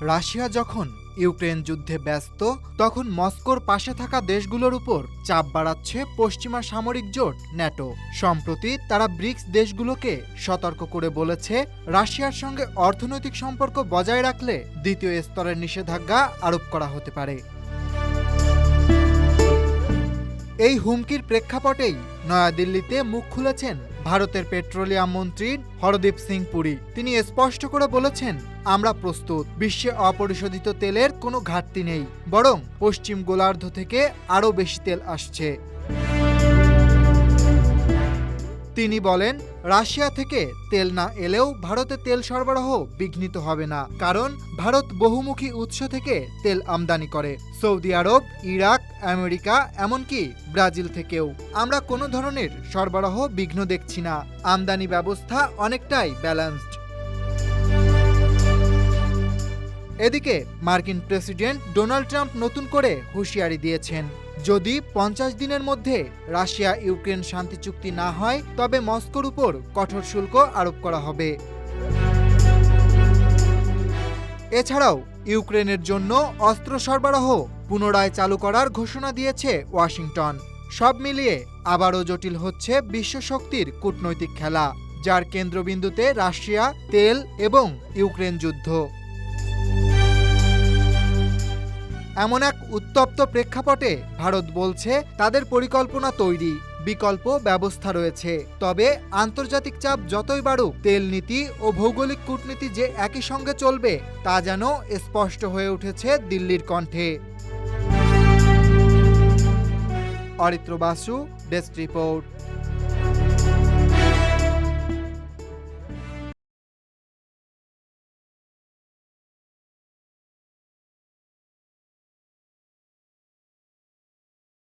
Russia যখন Ukraine যুদ্ধে ব্যস্ত, তখন মস্কোর পাশে থাকা দেশগুলোর উপর চাপ বাড়াচ্ছে পশ্চিমা সামরিক জোট ন্যাটো। সম্প্রতি তারা ব্রিক্স দেশগুলোকে সতর্ক করে বলেছে, রাশিয়ার সঙ্গে অর্থনৈতিক সম্পর্ক বজায় রাখলে দ্বিতীয় স্তরের নিষেধাজ্ঞা আরোপ করা হতে পারে। এই হুমকির প্রেক্ষাপটেই নয়াদিল্লিতে মুখ খুলেছেন ভারতের পেট্রোলিয়াম মন্ত্রী হরদীপ সিং পুরী। তিনি স্পষ্ট করে বলেছেন, আমরা প্রস্তুত। বিশ্বে অপরিশোধিত তেলের কোনো ঘাটতি নেই, বরং পশ্চিম গোলার্ধ থেকে আরও বেশি তেল আসছে। তিনি বলেন, রাশিয়া থেকে তেল না এলেও ভারতে তেল সরবরাহ বিঘ্নিত হবে না, কারণ ভারত বহুমুখী উৎস থেকে তেল আমদানি করে, সৌদি আরব, ইরাক, আমেরিকা, এমনকি ব্রাজিল থেকেও। আমরা কোনো ধরনের সরবরাহ বিঘ্ন দেখছি না। আমদানি ব্যবস্থা অনেকটাই ব্যালেন্সড। এদিকে মার্কিন প্রেসিডেন্ট ডোনাল্ড ট্রাম্প নতুন করে হুঁশিয়ারি দিয়েছেন, যদি 50 দিনের মধ্যে রাশিয়া ইউক্রেন শান্তি চুক্তি না হয়, তবে মস্কোর উপর কঠোর শুল্ক আরোপ করা হবে। এছাড়াও ইউক্রেনের জন্য অস্ত্র সরবরাহ পুনরায় চালু করার ঘোষণা দিয়েছে ওয়াশিংটন। সব মিলিয়ে আবারও জটিল হচ্ছে বিশ্ব শক্তির কূটনৈতিক খেলা, যার কেন্দ্রবিন্দুতে রাশিয়া, তেল এবং ইউক্রেন যুদ্ধ। এমন এক উত্তপ্ত প্রেক্ষাপটে ভারত বলছে, তাদের পরিকল্পনা তৈরি, বিকল্প ব্যবস্থা রয়েছে। তবে আন্তর্জাতিক চাপ যতই বাড়ুক, তেল নীতি ও ভৌগোলিক কূটনীতি যে একই সঙ্গে চলবে, তা যেন স্পষ্ট হয়ে উঠেছে দিল্লির কণ্ঠে। Aritra Basu, desk report.